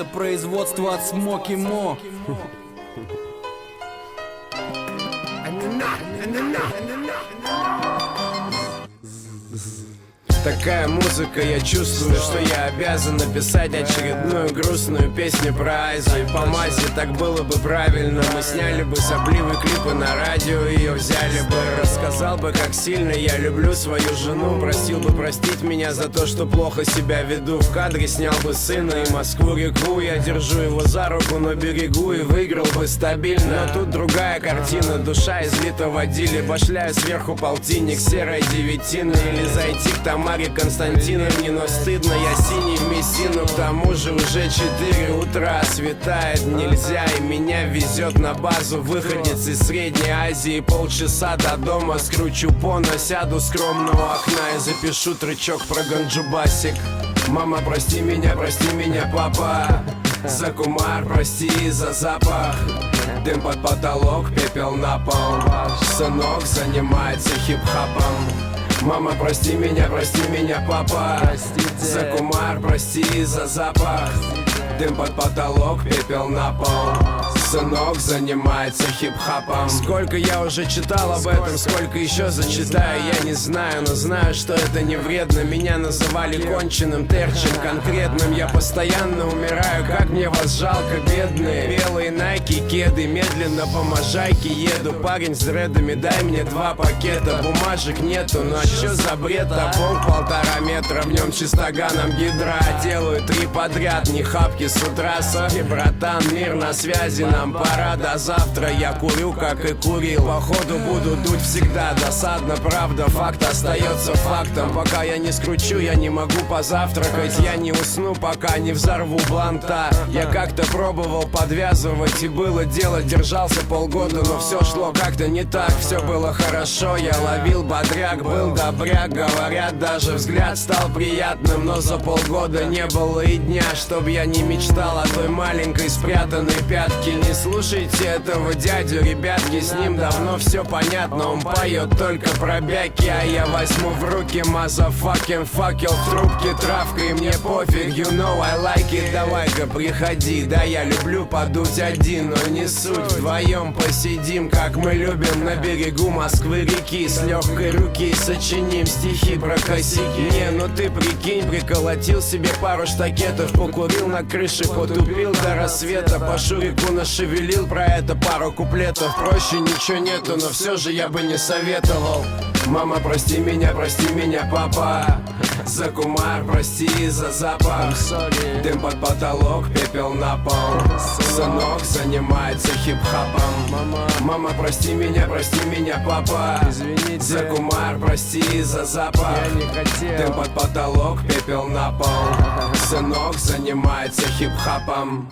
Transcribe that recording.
Это производство от Смоки Мо. Такая музыка, я чувствую, что я обязан написать очередную грустную песню про Айзу и по мазе. Так было бы правильно, мы сняли бы сопливые клипы на радио, ее взяли бы. Рассказал бы, как сильно я люблю свою жену, просил бы простить меня за то, что плохо себя веду. В кадре снял бы сына и Москву-реку, я держу его за руку на берегу и выиграл бы стабильно. Но тут другая картина, душа излита в водиле, башляю сверху полтинник серой девятины. Или зайти к Тамаре Константиновне, но стыдно, я синий в Мессину. К тому же уже 4 утра, светает нельзя, и меня везет на базу выходец из Средней Азии. Полчаса до дома, скручу поно, сяду скромно у окна и запишу тречок про ганджубасик. Мама, прости меня, папа, за кумар, прости за запах. Дым под потолок, пепел на пол. Сынок занимается хип-хопом. Мама, прости меня, папа, за кумар, прости за запах. Дым под потолок, пепел на пол. Сынок занимается хип-хопом. Сколько я уже читал об этом, сколько еще зачитаю, я не знаю, но знаю, что это не вредно. Меня называли конченым, терчем конкретным. Я постоянно умираю, как мне вас жалко, бедные. Белые найки, кеды, медленно по можайке еду. Парень с дредами, дай мне 2 пакета. Бумажек нету, но чё за бред? А пол 1,5 метра, в нем чистоганом гидра. Делаю 3 подряд, не хапки с утра. Сори, братан, мир на связи, нам пора до завтра. Я курю, как и курил, походу буду дуть всегда. Досадно, правда, факт остается фактом. Пока я не скручу, я не могу позавтракать. Я не усну, пока не взорву бланта. Я как-то пробовал подвязывать, и было дело, держался полгода, но все шло как-то не так. Все было хорошо, я ловил бодряк, был добряк. Говорят, даже взгляд стал приятным, но за полгода не было и дня, чтоб я не мечтал о той маленькой спрятанной пятке. Не слушайте этого дядю, ребятки, с ним давно все понятно. Он поет только про бяки, а я возьму в руки мазафакин факел в трубке, травка, и мне пофиг, you know I like it. Давай-ка приходи, да, я люблю подуть один, но не суть. Вдвоем посидим, как мы любим, на берегу Москвы-реки. С легкой руки сочиним стихи про косяки. Не, ну ты прикинь, приколотил себе пару штакетов, покурил на крыше, потупил до рассвета, по шурику нашевелил про это пару куплетов. Проще ничего нету, но все же я бы не советовал. Мама, прости меня, папа, за кумар, прости за запах. Дым под потолок, пепел на пол. Сынок занимается хип-хопом. Мама, прости меня, папа, за кумар, прости за запах. Дым под потолок, пепел на пол. Сынок занимается хип-хопом.